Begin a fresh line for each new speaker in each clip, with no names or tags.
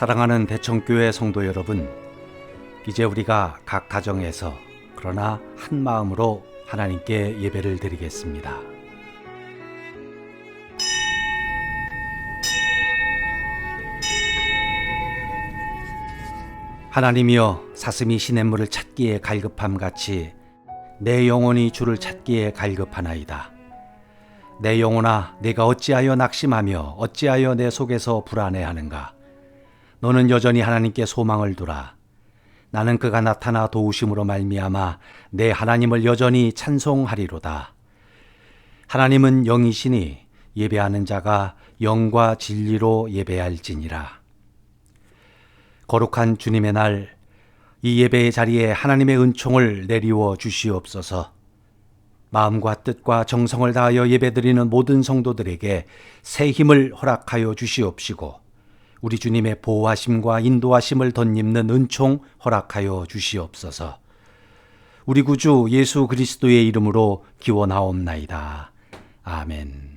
사랑하는 대청교회 성도 여러분, 이제 우리가 각 가정에서 그러나 한 마음으로 하나님께 예배를 드리겠습니다. 하나님이여, 사슴이 시냇물을 찾기에 갈급함 같이 내 영혼이 주를 찾기에 갈급하나이다. 내 영혼아, 내가 어찌하여 낙심하며 어찌하여 내 속에서 불안해하는가? 너는 여전히 하나님께 소망을 두라. 나는 그가 나타나 도우심으로 말미암아 내 하나님을 여전히 찬송하리로다. 하나님은 영이시니 예배하는 자가 영과 진리로 예배할지니라. 거룩한 주님의 날, 이 예배의 자리에 하나님의 은총을 내리워 주시옵소서. 마음과 뜻과 정성을 다하여 예배드리는 모든 성도들에게 새 힘을 허락하여 주시옵시고, 우리 주님의 보호하심과 인도하심을 덧입는 은총 허락하여 주시옵소서. 우리 구주 예수 그리스도의 이름으로 기원하옵나이다. 아멘.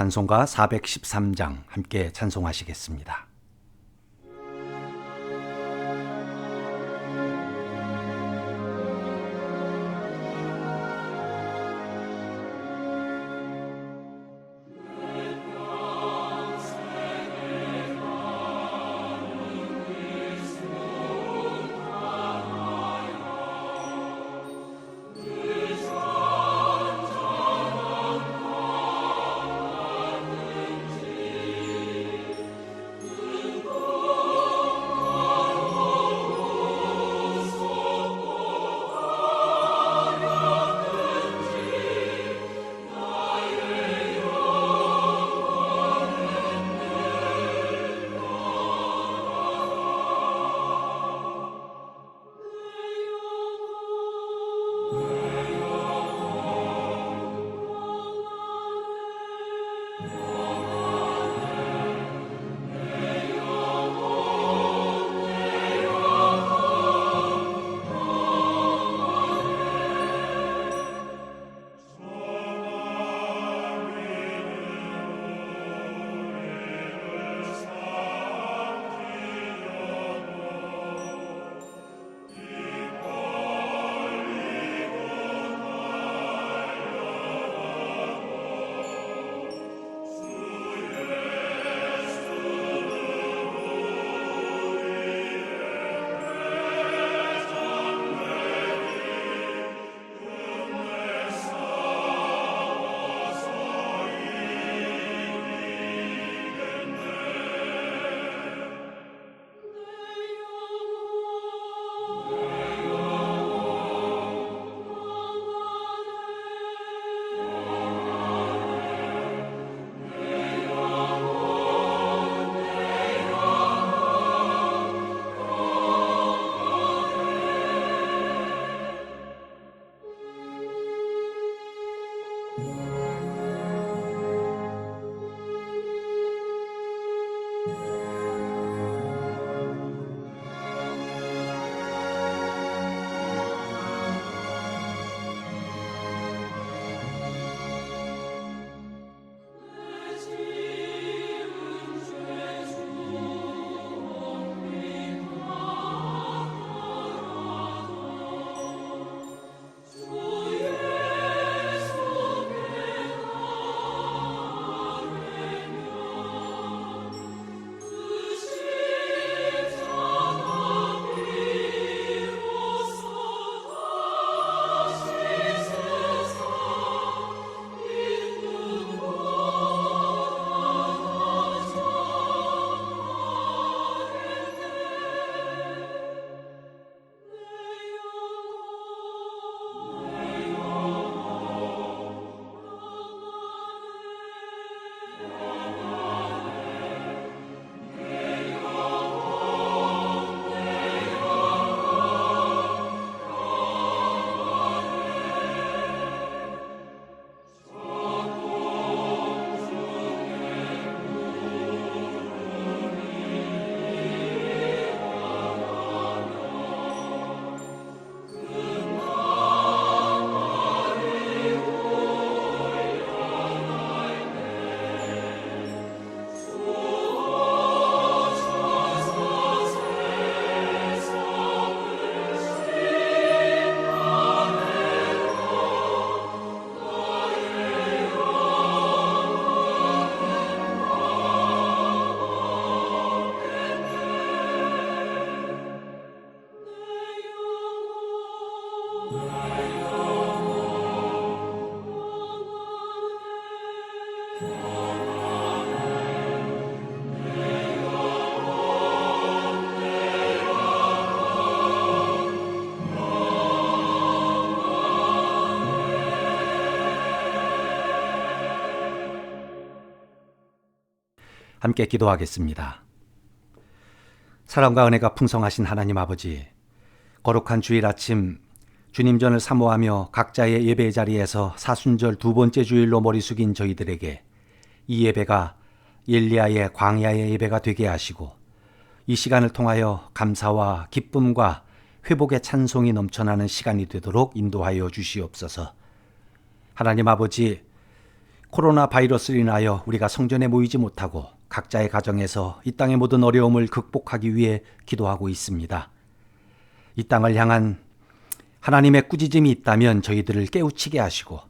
찬송가 413장 함께 찬송하시겠습니다. 함께 기도하겠습니다. 사랑과 은혜가 풍성하신 하나님 아버지, 거룩한 주일 아침 주님 전을 사모하며 각자의 예배 자리에서 사순절 두 번째 주일로 머리 숙인 저희들에게 이 예배가 엘리야의 광야의 예배가 되게 하시고 이 시간을 통하여 감사와 기쁨과 회복의 찬송이 넘쳐나는 시간이 되도록 인도하여 주시옵소서. 하나님 아버지, 코로나 바이러스로 인하여 우리가 성전에 모이지 못하고 각자의 가정에서 이 땅의 모든 어려움을 극복하기 위해 기도하고 있습니다. 이 땅을 향한 하나님의 꾸짖음이 있다면 저희들을 깨우치게 하시고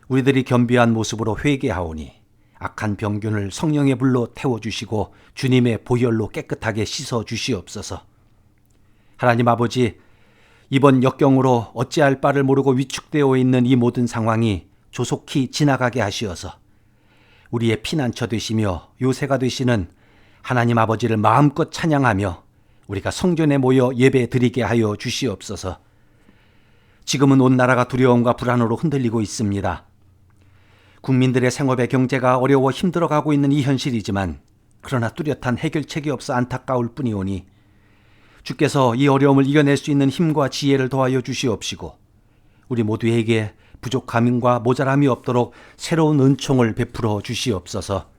우리들이 겸비한 모습으로 회개하오니 악한 병균을 성령의 불로 태워주시고 주님의 보혈로 깨끗하게 씻어주시옵소서. 하나님 아버지, 이번 역경으로 어찌할 바를 모르고 위축되어 있는 이 모든 상황이 조속히 지나가게 하시어서 우리의 피난처 되시며 요새가 되시는 하나님 아버지를 마음껏 찬양하며 우리가 성전에 모여 예배 드리게 하여 주시옵소서. 지금은 온 나라가 두려움과 불안으로 흔들리고 있습니다. 국민들의 생업의 경제가 어려워 힘들어가고 있는 이 현실이지만 그러나 뚜렷한 해결책이 없어 안타까울 뿐이오니 주께서 이 어려움을 이겨낼 수 있는 힘과 지혜를 더하여 주시옵시고 우리 모두에게 부족함과 모자람이 없도록 새로운 은총을 베풀어 주시옵소서.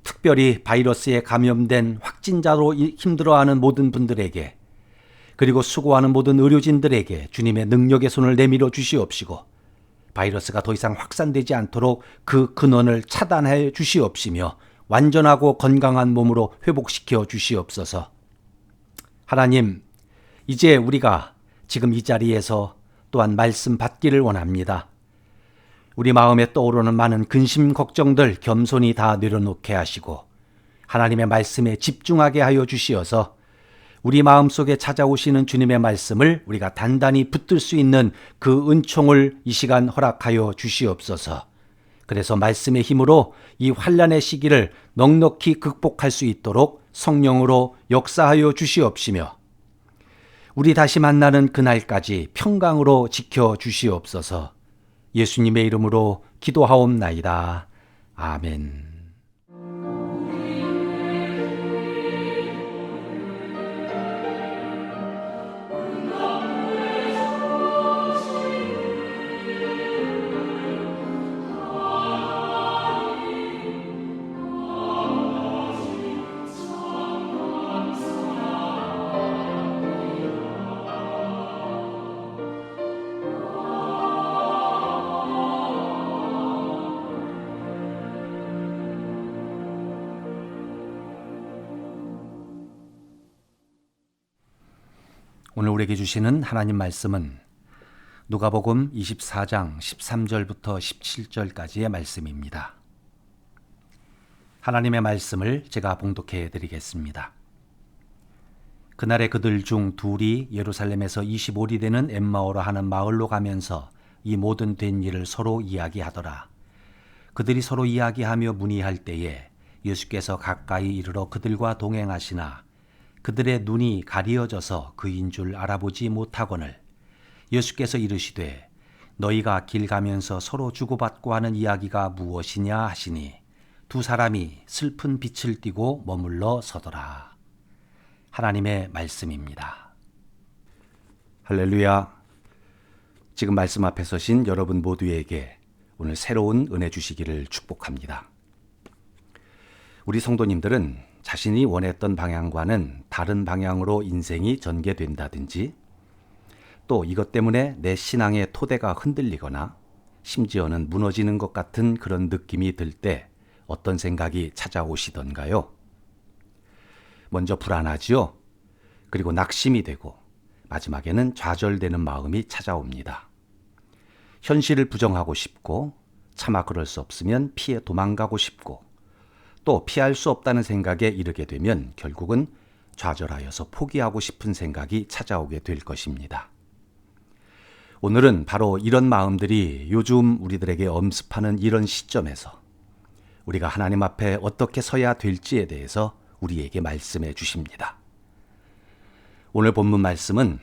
특별히 바이러스에 감염된 확진자로 힘들어하는 모든 분들에게 그리고 수고하는 모든 의료진들에게 주님의 능력의 손을 내밀어 주시옵시고 바이러스가 더 이상 확산되지 않도록 그 근원을 차단해 주시옵시며 완전하고 건강한 몸으로 회복시켜 주시옵소서. 하나님, 이제 우리가 지금 이 자리에서 또한 말씀 받기를 원합니다. 우리 마음에 떠오르는 많은 근심 걱정들 겸손히 다 내려놓게 하시고 하나님의 말씀에 집중하게 하여 주시어서 우리 마음속에 찾아오시는 주님의 말씀을 우리가 단단히 붙들 수 있는 그 은총을 이 시간 허락하여 주시옵소서. 그래서 말씀의 힘으로 이 환난의 시기를 넉넉히 극복할 수 있도록 성령으로 역사하여 주시옵시며 우리 다시 만나는 그날까지 평강으로 지켜 주시옵소서. 예수님의 이름으로 기도하옵나이다. 아멘. 오늘 우리에게 주시는 하나님 말씀은 누가복음 24장 13절부터 17절까지의 말씀입니다. 하나님의 말씀을 제가 봉독해 드리겠습니다. 그날에 그들 중 둘이 예루살렘에서 25리 되는 엠마오라 하는 마을로 가면서 이 모든 된 일을 서로 이야기하더라. 그들이 서로 이야기하며 문의할 때에 예수께서 가까이 이르러 그들과 동행하시나 그들의 눈이 가리어져서 그인 줄 알아보지 못하거늘 예수께서 이르시되 너희가 길 가면서 서로 주고받고 하는 이야기가 무엇이냐 하시니 두 사람이 슬픈 빛을 띠고 머물러 서더라. 하나님의 말씀입니다. 할렐루야. 지금 말씀 앞에 서신 여러분 모두에게 오늘 새로운 은혜 주시기를 축복합니다. 우리 성도님들은 자신이 원했던 방향과는 다른 방향으로 인생이 전개된다든지 또 이것 때문에 내 신앙의 토대가 흔들리거나 심지어는 무너지는 것 같은 그런 느낌이 들 때 어떤 생각이 찾아오시던가요? 먼저 불안하지요? 그리고 낙심이 되고 마지막에는 좌절되는 마음이 찾아옵니다. 현실을 부정하고 싶고 차마 그럴 수 없으면 피해 도망가고 싶고 또 피할 수 없다는 생각에 이르게 되면 결국은 좌절하여서 포기하고 싶은 생각이 찾아오게 될 것입니다. 오늘은 바로 이런 마음들이 요즘 우리들에게 엄습하는 이런 시점에서 우리가 하나님 앞에 어떻게 서야 될지에 대해서 우리에게 말씀해 주십니다. 오늘 본문 말씀은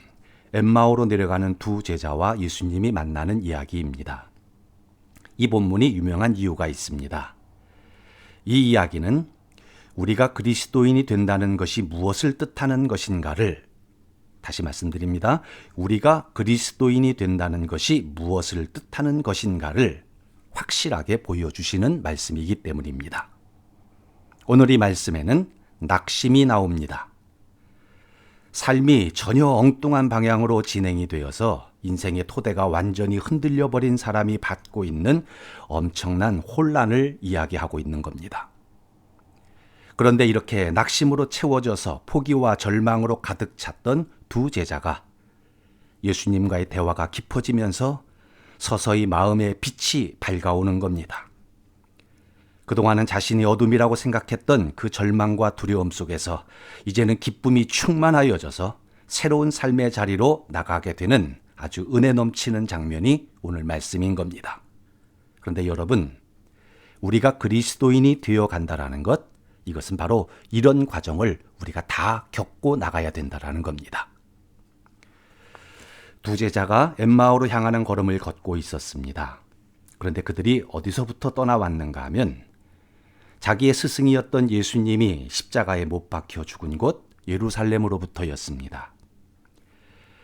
엠마오로 내려가는 두 제자와 예수님이 만나는 이야기입니다. 이 본문이 유명한 이유가 있습니다. 이 이야기는 우리가 그리스도인이 된다는 것이 무엇을 뜻하는 것인가를, 다시 말씀드립니다. 우리가 그리스도인이 된다는 것이 무엇을 뜻하는 것인가를 확실하게 보여주시는 말씀이기 때문입니다. 오늘 이 말씀에는 낙심이 나옵니다. 삶이 전혀 엉뚱한 방향으로 진행이 되어서 인생의 토대가 완전히 흔들려 버린 사람이 받고 있는 엄청난 혼란을 이야기하고 있는 겁니다. 그런데 이렇게 낙심으로 채워져서 포기와 절망으로 가득 찼던 두 제자가 예수님과의 대화가 깊어지면서 서서히 마음의 빛이 밝아오는 겁니다. 그동안은 자신이 어둠이라고 생각했던 그 절망과 두려움 속에서 이제는 기쁨이 충만하여져서 새로운 삶의 자리로 나가게 되는 아주 은혜 넘치는 장면이 오늘 말씀인 겁니다. 그런데 여러분, 우리가 그리스도인이 되어 간다라는 것, 이것은 바로 이런 과정을 우리가 다 겪고 나가야 된다라는 겁니다. 두 제자가 엠마오로 향하는 걸음을 걷고 있었습니다. 그런데 그들이 어디서부터 떠나왔는가 하면 자기의 스승이었던 예수님이 십자가에 못 박혀 죽은 곳 예루살렘으로부터였습니다.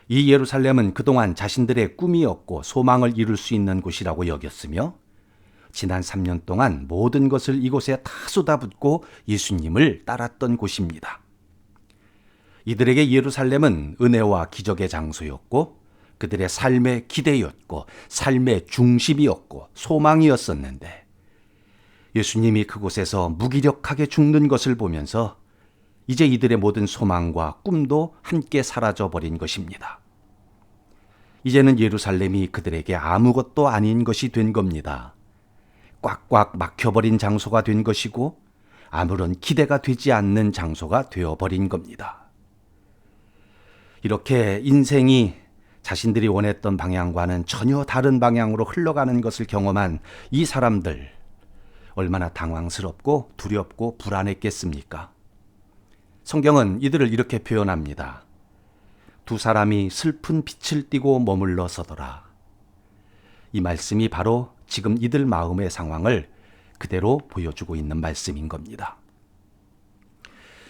이 예루살렘은 그동안 자신들의 꿈이었고 소망을 이룰 수 있는 곳이라고 여겼으며 지난 3년 동안 모든 것을 이곳에 다 쏟아붓고 예수님을 따랐던 곳입니다. 이들에게 예루살렘은 은혜와 기적의 장소였고 그들의 삶의 기대였고 삶의 중심이었고 소망이었었는데 예수님이 그곳에서 무기력하게 죽는 것을 보면서 이제 이들의 모든 소망과 꿈도 함께 사라져버린 것입니다. 이제는 예루살렘이 그들에게 아무것도 아닌 것이 된 겁니다. 꽉꽉 막혀버린 장소가 된 것이고 아무런 기대가 되지 않는 장소가 되어버린 겁니다. 이렇게 인생이 자신들이 원했던 방향과는 전혀 다른 방향으로 흘러가는 것을 경험한 이 사람들, 얼마나 당황스럽고 두렵고 불안했겠습니까? 성경은 이들을 이렇게 표현합니다. 두 사람이 슬픈 빛을 띠고 머물러 서더라. 이 말씀이 바로 지금 이들 마음의 상황을 그대로 보여주고 있는 말씀인 겁니다.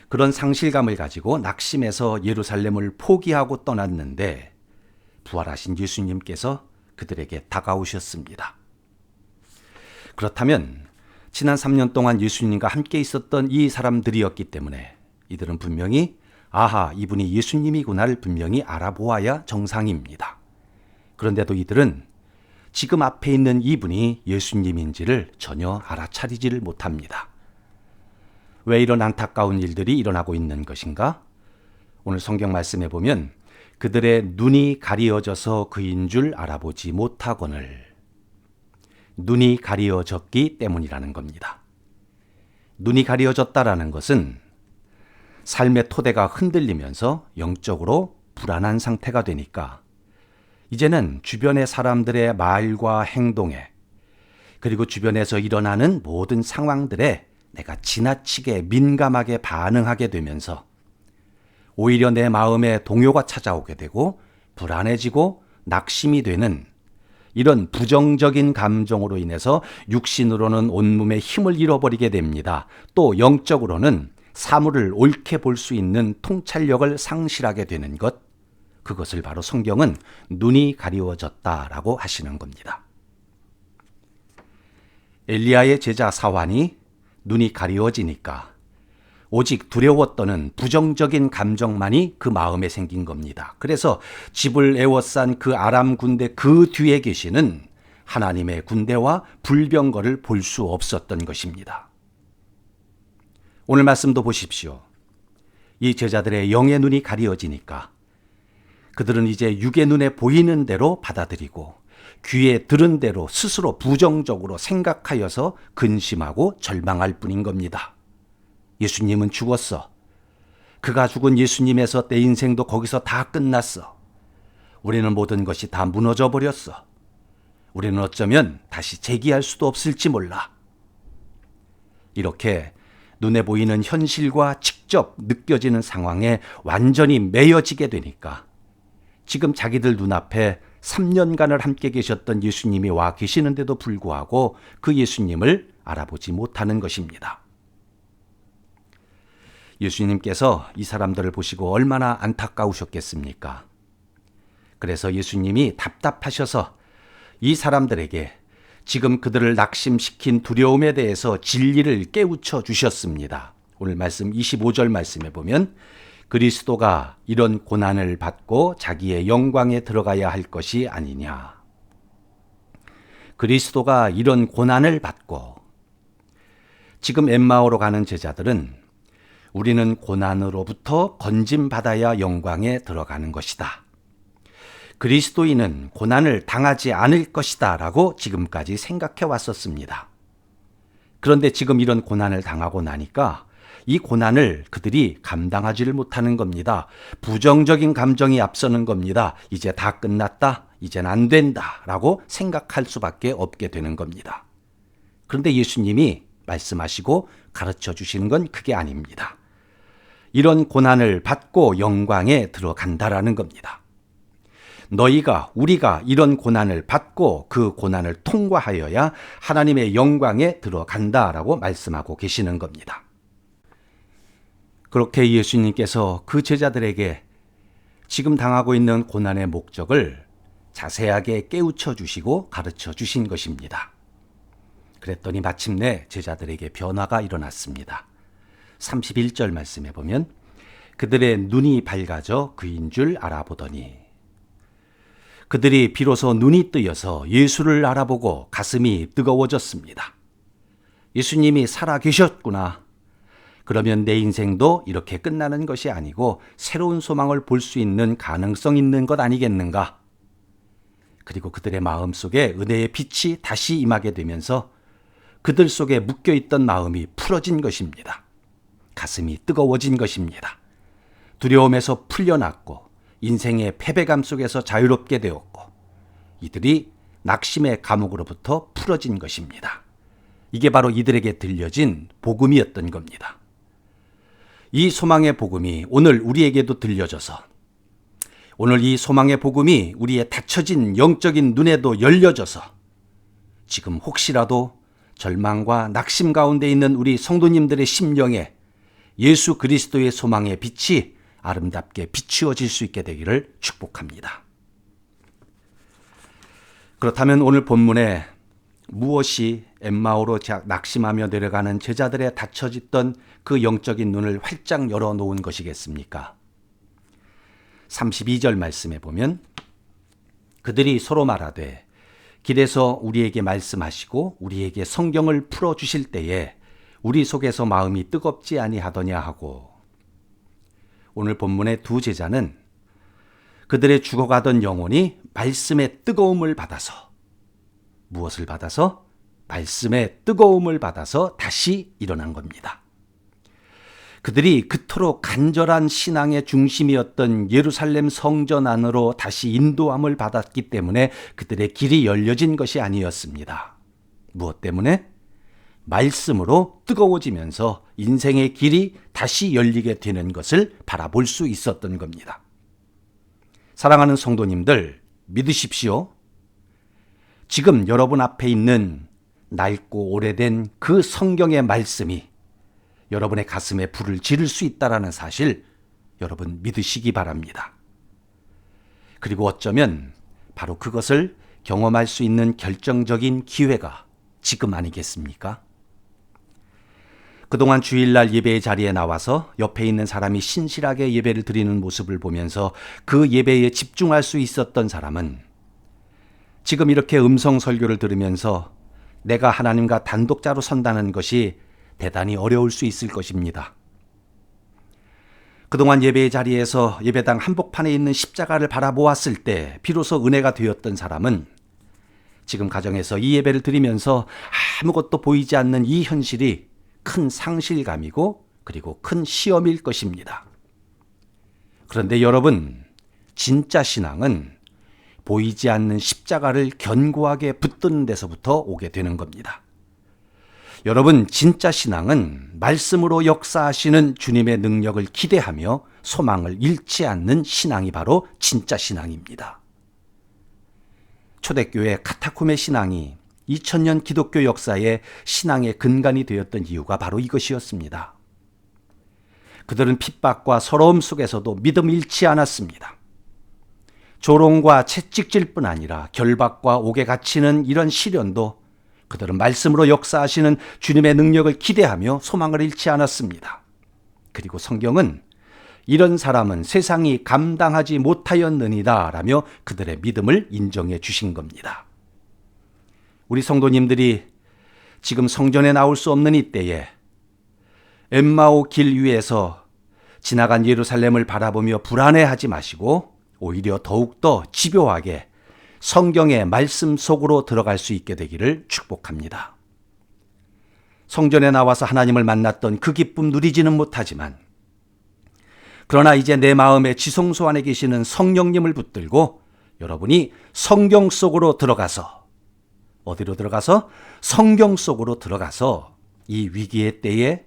그런 상실감을 가지고 낙심해서 예루살렘을 포기하고 떠났는데 부활하신 예수님께서 그들에게 다가오셨습니다. 그렇다면 지난 3년 동안 예수님과 함께 있었던 이 사람들이었기 때문에 이들은 분명히 아하, 이분이 예수님이구나를 분명히 알아보아야 정상입니다. 그런데도 이들은 지금 앞에 있는 이분이 예수님인지를 전혀 알아차리지를 못합니다. 왜 이런 안타까운 일들이 일어나고 있는 것인가? 오늘 성경 말씀에 보면 그들의 눈이 가리어져서 그인 줄 알아보지 못하거늘. 눈이 가리어졌기 때문이라는 겁니다. 눈이 가리어졌다라는 것은 삶의 토대가 흔들리면서 영적으로 불안한 상태가 되니까 이제는 주변의 사람들의 말과 행동에 그리고 주변에서 일어나는 모든 상황들에 내가 지나치게 민감하게 반응하게 되면서 오히려 내 마음에 동요가 찾아오게 되고 불안해지고 낙심이 되는 이런 부정적인 감정으로 인해서 육신으로는 온몸의 힘을 잃어버리게 됩니다. 또 영적으로는 사물을 옳게 볼 수 있는 통찰력을 상실하게 되는 것, 그것을 바로 성경은 눈이 가리워졌다라고 하시는 겁니다. 엘리야의 제자 사환이 눈이 가리워지니까 오직 두려워 떠는 부정적인 감정만이 그 마음에 생긴 겁니다. 그래서 집을 에워싼 그 아람 군대 그 뒤에 계시는 하나님의 군대와 불병거를 볼 수 없었던 것입니다. 오늘 말씀도 보십시오. 이 제자들의 영의 눈이 가리워지니까 그들은 이제 육의 눈에 보이는 대로 받아들이고 귀에 들은 대로 스스로 부정적으로 생각하여서 근심하고 절망할 뿐인 겁니다. 예수님은 죽었어. 그가 죽은 예수님에서 내 인생도 거기서 다 끝났어. 우리는 모든 것이 다 무너져 버렸어. 우리는 어쩌면 다시 재기할 수도 없을지 몰라. 이렇게 눈에 보이는 현실과 직접 느껴지는 상황에 완전히 매여지게 되니까 지금 자기들 눈앞에 3년간을 함께 계셨던 예수님이 와 계시는데도 불구하고 그 예수님을 알아보지 못하는 것입니다. 예수님께서 이 사람들을 보시고 얼마나 안타까우셨겠습니까? 그래서 예수님이 답답하셔서 이 사람들에게 지금 그들을 낙심시킨 두려움에 대해서 진리를 깨우쳐 주셨습니다. 오늘 말씀 25절 말씀에 보면 그리스도가 이런 고난을 받고 자기의 영광에 들어가야 할 것이 아니냐. 그리스도가 이런 고난을 받고 지금 엠마오로 가는 제자들은 우리는 고난으로부터 건짐받아야 영광에 들어가는 것이다. 그리스도인은 고난을 당하지 않을 것이다 라고 지금까지 생각해 왔었습니다. 그런데 지금 이런 고난을 당하고 나니까 이 고난을 그들이 감당하지를 못하는 겁니다. 부정적인 감정이 앞서는 겁니다. 이제 다 끝났다, 이젠 안 된다 라고 생각할 수밖에 없게 되는 겁니다. 그런데 예수님이 말씀하시고 가르쳐 주시는 건 그게 아닙니다. 이런 고난을 받고 영광에 들어간다라는 겁니다. 우리가 이런 고난을 받고 그 고난을 통과하여야 하나님의 영광에 들어간다라고 말씀하고 계시는 겁니다. 그렇게 예수님께서 그 제자들에게 지금 당하고 있는 고난의 목적을 자세하게 깨우쳐 주시고 가르쳐 주신 것입니다. 그랬더니 마침내 제자들에게 변화가 일어났습니다. 31절 말씀에 보면 그들의 눈이 밝아져 그인 줄 알아보더니 그들이 비로소 눈이 뜨여서 예수를 알아보고 가슴이 뜨거워졌습니다. 예수님이 살아계셨구나. 그러면 내 인생도 이렇게 끝나는 것이 아니고 새로운 소망을 볼 수 있는 가능성 있는 것 아니겠는가? 그리고 그들의 마음속에 은혜의 빛이 다시 임하게 되면서 그들 속에 묶여있던 마음이 풀어진 것입니다. 가슴이 뜨거워진 것입니다. 두려움에서 풀려났고 인생의 패배감 속에서 자유롭게 되었고 이들이 낙심의 감옥으로부터 풀어진 것입니다. 이게 바로 이들에게 들려진 복음이었던 겁니다. 이 소망의 복음이 오늘 우리에게도 들려져서 오늘 이 소망의 복음이 우리의 닫혀진 영적인 눈에도 열려져서 지금 혹시라도 절망과 낙심 가운데 있는 우리 성도님들의 심령에 예수 그리스도의 소망의 빛이 아름답게 비추어질 수 있게 되기를 축복합니다. 그렇다면 오늘 본문에 무엇이 엠마오로 낙심하며 내려가는 제자들의 닫혀졌던 그 영적인 눈을 활짝 열어놓은 것이겠습니까? 32절 말씀에 보면 그들이 서로 말하되 길에서 우리에게 말씀하시고 우리에게 성경을 풀어주실 때에 우리 속에서 마음이 뜨겁지 아니하더냐 하고 오늘 본문의 두 제자는 그들의 죽어가던 영혼이 말씀의 뜨거움을 받아서 무엇을 받아서? 말씀의 뜨거움을 받아서 다시 일어난 겁니다. 그들이 그토록 간절한 신앙의 중심이었던 예루살렘 성전 안으로 다시 인도함을 받았기 때문에 그들의 길이 열려진 것이 아니었습니다. 무엇 때문에? 말씀으로 뜨거워지면서 인생의 길이 다시 열리게 되는 것을 바라볼 수 있었던 겁니다. 사랑하는 성도님들, 믿으십시오. 지금 여러분 앞에 있는 낡고 오래된 그 성경의 말씀이 여러분의 가슴에 불을 지를 수 있다는 사실 여러분 믿으시기 바랍니다. 그리고 어쩌면 바로 그것을 경험할 수 있는 결정적인 기회가 지금 아니겠습니까? 그동안 주일날 예배의 자리에 나와서 옆에 있는 사람이 신실하게 예배를 드리는 모습을 보면서 그 예배에 집중할 수 있었던 사람은 지금 이렇게 음성 설교를 들으면서 내가 하나님과 단독자로 선다는 것이 대단히 어려울 수 있을 것입니다. 그동안 예배의 자리에서 예배당 한복판에 있는 십자가를 바라보았을 때 비로소 은혜가 되었던 사람은 지금 가정에서 이 예배를 드리면서 아무것도 보이지 않는 이 현실이 큰 상실감이고 그리고 큰 시험일 것입니다. 그런데 여러분, 진짜 신앙은 보이지 않는 십자가를 견고하게 붙드는 데서부터 오게 되는 겁니다. 여러분, 진짜 신앙은 말씀으로 역사하시는 주님의 능력을 기대하며 소망을 잃지 않는 신앙이 바로 진짜 신앙입니다. 초대교회 카타콤의 신앙이 2000년 기독교 역사의 신앙의 근간이 되었던 이유가 바로 이것이었습니다. 그들은 핍박과 서러움 속에서도 믿음을 잃지 않았습니다. 조롱과 채찍질 뿐 아니라 결박과 옥에 갇히는 이런 시련도 그들은 말씀으로 역사하시는 주님의 능력을 기대하며 소망을 잃지 않았습니다. 그리고 성경은 이런 사람은 세상이 감당하지 못하였느니라 라며 그들의 믿음을 인정해 주신 겁니다. 우리 성도님들이 지금 성전에 나올 수 없는 이때에 엠마오 길 위에서 지나간 예루살렘을 바라보며 불안해하지 마시고 오히려 더욱더 집요하게 성경의 말씀 속으로 들어갈 수 있게 되기를 축복합니다. 성전에 나와서 하나님을 만났던 그 기쁨 누리지는 못하지만 그러나 이제 내 마음의 지성소 안에 계시는 성령님을 붙들고 여러분이 성경 속으로 들어가서 어디로 들어가서? 성경 속으로 들어가서 이 위기의 때에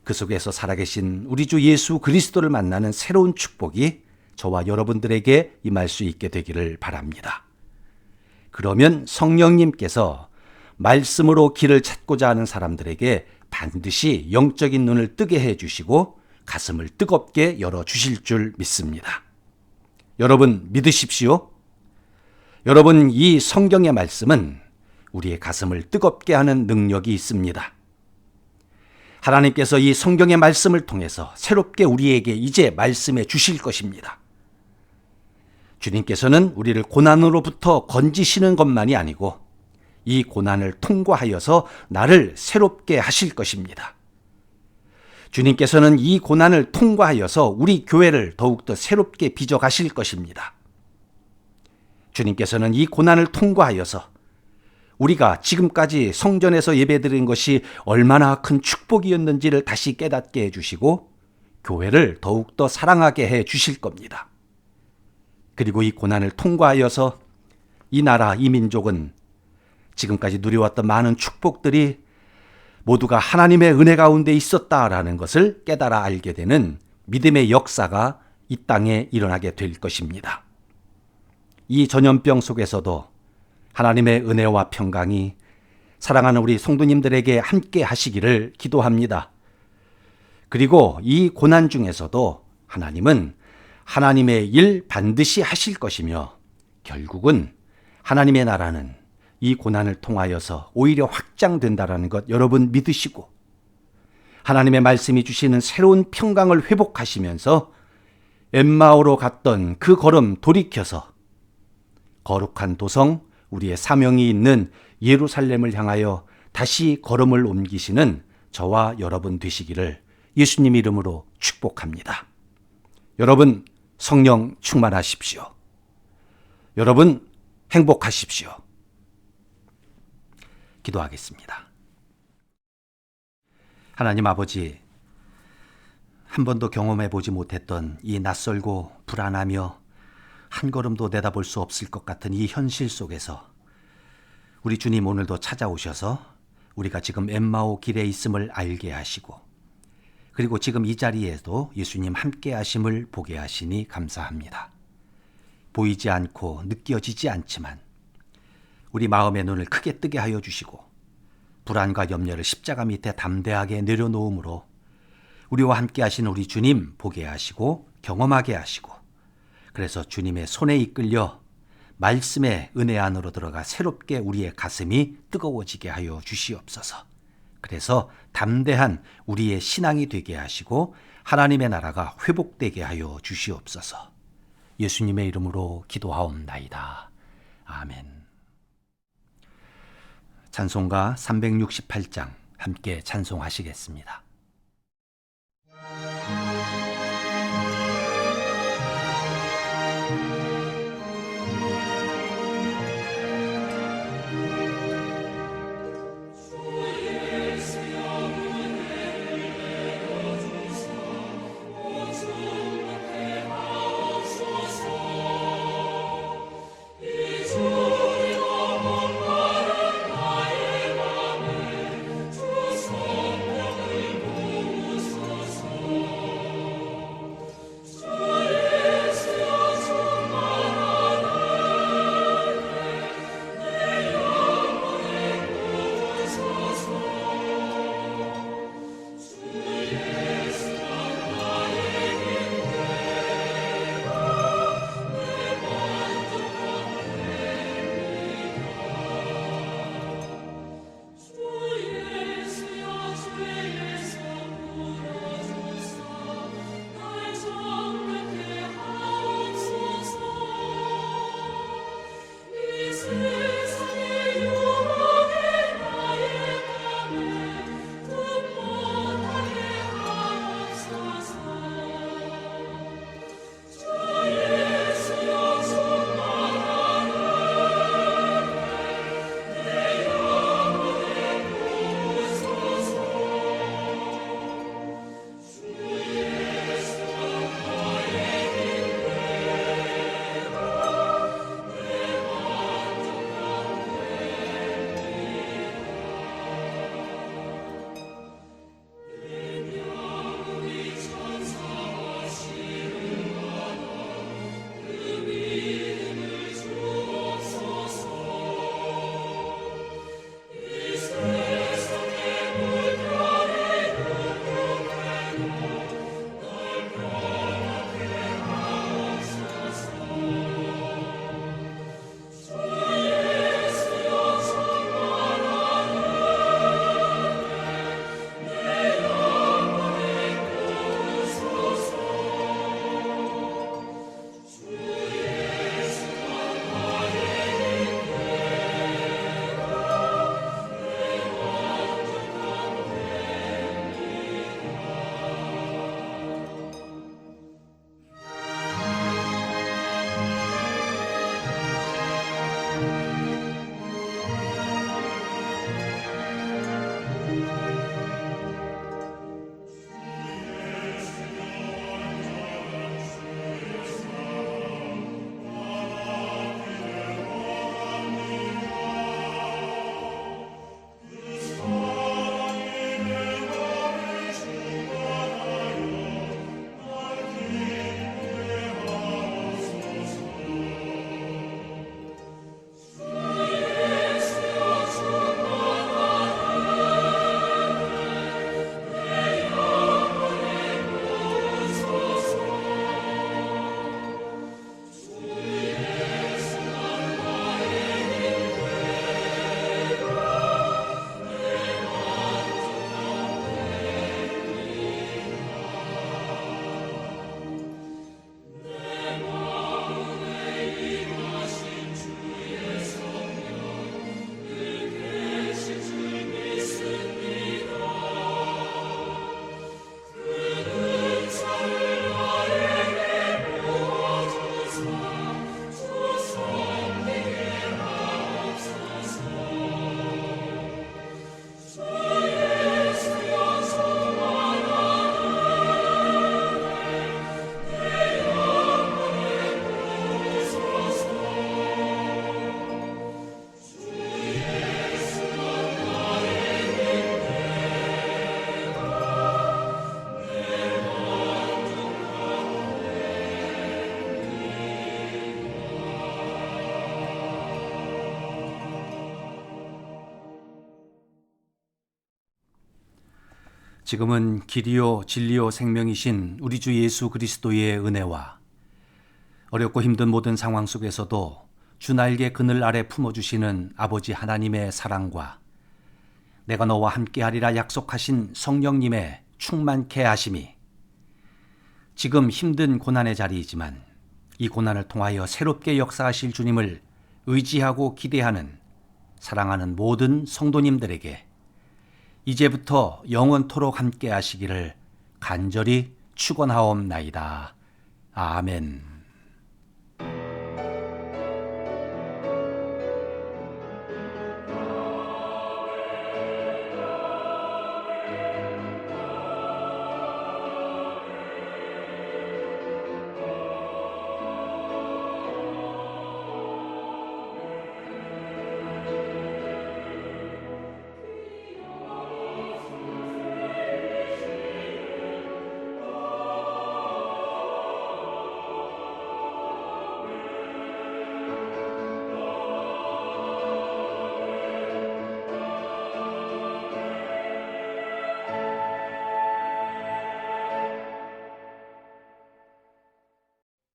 그 속에서 살아계신 우리 주 예수 그리스도를 만나는 새로운 축복이 저와 여러분들에게 임할 수 있게 되기를 바랍니다. 그러면 성령님께서 말씀으로 길을 찾고자 하는 사람들에게 반드시 영적인 눈을 뜨게 해주시고 가슴을 뜨겁게 열어주실 줄 믿습니다. 여러분 믿으십시오. 여러분 이 성경의 말씀은 우리의 가슴을 뜨겁게 하는 능력이 있습니다. 하나님께서 이 성경의 말씀을 통해서 새롭게 우리에게 이제 말씀해 주실 것입니다. 주님께서는 우리를 고난으로부터 건지시는 것만이 아니고 이 고난을 통과하여서 나를 새롭게 하실 것입니다. 주님께서는 이 고난을 통과하여서 우리 교회를 더욱더 새롭게 빚어가실 것입니다. 주님께서는 이 고난을 통과하여서 우리가 지금까지 성전에서 예배드린 것이 얼마나 큰 축복이었는지를 다시 깨닫게 해주시고 교회를 더욱더 사랑하게 해주실 겁니다. 그리고 이 고난을 통과하여서 이 나라, 이 민족은 지금까지 누려왔던 많은 축복들이 모두가 하나님의 은혜 가운데 있었다라는 것을 깨달아 알게 되는 믿음의 역사가 이 땅에 일어나게 될 것입니다. 이 전염병 속에서도 하나님의 은혜와 평강이 사랑하는 우리 성도님들에게 함께 하시기를 기도합니다. 그리고 이 고난 중에서도 하나님은 하나님의 일 반드시 하실 것이며 결국은 하나님의 나라는 이 고난을 통하여서 오히려 확장된다라는 것 여러분 믿으시고 하나님의 말씀이 주시는 새로운 평강을 회복하시면서 엠마오로 갔던 그 걸음 돌이켜서 거룩한 도성 우리의 사명이 있는 예루살렘을 향하여 다시 걸음을 옮기시는 저와 여러분 되시기를 예수님 이름으로 축복합니다. 여러분 성령 충만하십시오. 여러분 행복하십시오. 기도하겠습니다. 하나님 아버지, 한 번도 경험해 보지 못했던 이 낯설고 불안하며 한 걸음도 내다볼 수 없을 것 같은 이 현실 속에서 우리 주님 오늘도 찾아오셔서 우리가 지금 엠마오 길에 있음을 알게 하시고 그리고 지금 이 자리에도 예수님 함께 하심을 보게 하시니 감사합니다. 보이지 않고 느껴지지 않지만 우리 마음의 눈을 크게 뜨게 하여 주시고 불안과 염려를 십자가 밑에 담대하게 내려놓음으로 우리와 함께 하신 우리 주님 보게 하시고 경험하게 하시고 그래서 주님의 손에 이끌려 말씀의 은혜 안으로 들어가 새롭게 우리의 가슴이 뜨거워지게 하여 주시옵소서. 그래서 담대한 우리의 신앙이 되게 하시고 하나님의 나라가 회복되게 하여 주시옵소서. 예수님의 이름으로 기도하옵나이다. 아멘. 찬송가 368장 함께 찬송하시겠습니다. 지금은 길이요 진리요 생명이신 우리 주 예수 그리스도의 은혜와 어렵고 힘든 모든 상황 속에서도 주 날개 그늘 아래 품어주시는 아버지 하나님의 사랑과 내가 너와 함께하리라 약속하신 성령님의 충만케 하심이 지금 힘든 고난의 자리이지만 이 고난을 통하여 새롭게 역사하실 주님을 의지하고 기대하는 사랑하는 모든 성도님들에게 이제부터 영원토록 함께 하시기를 간절히 축원하옵나이다. 아멘.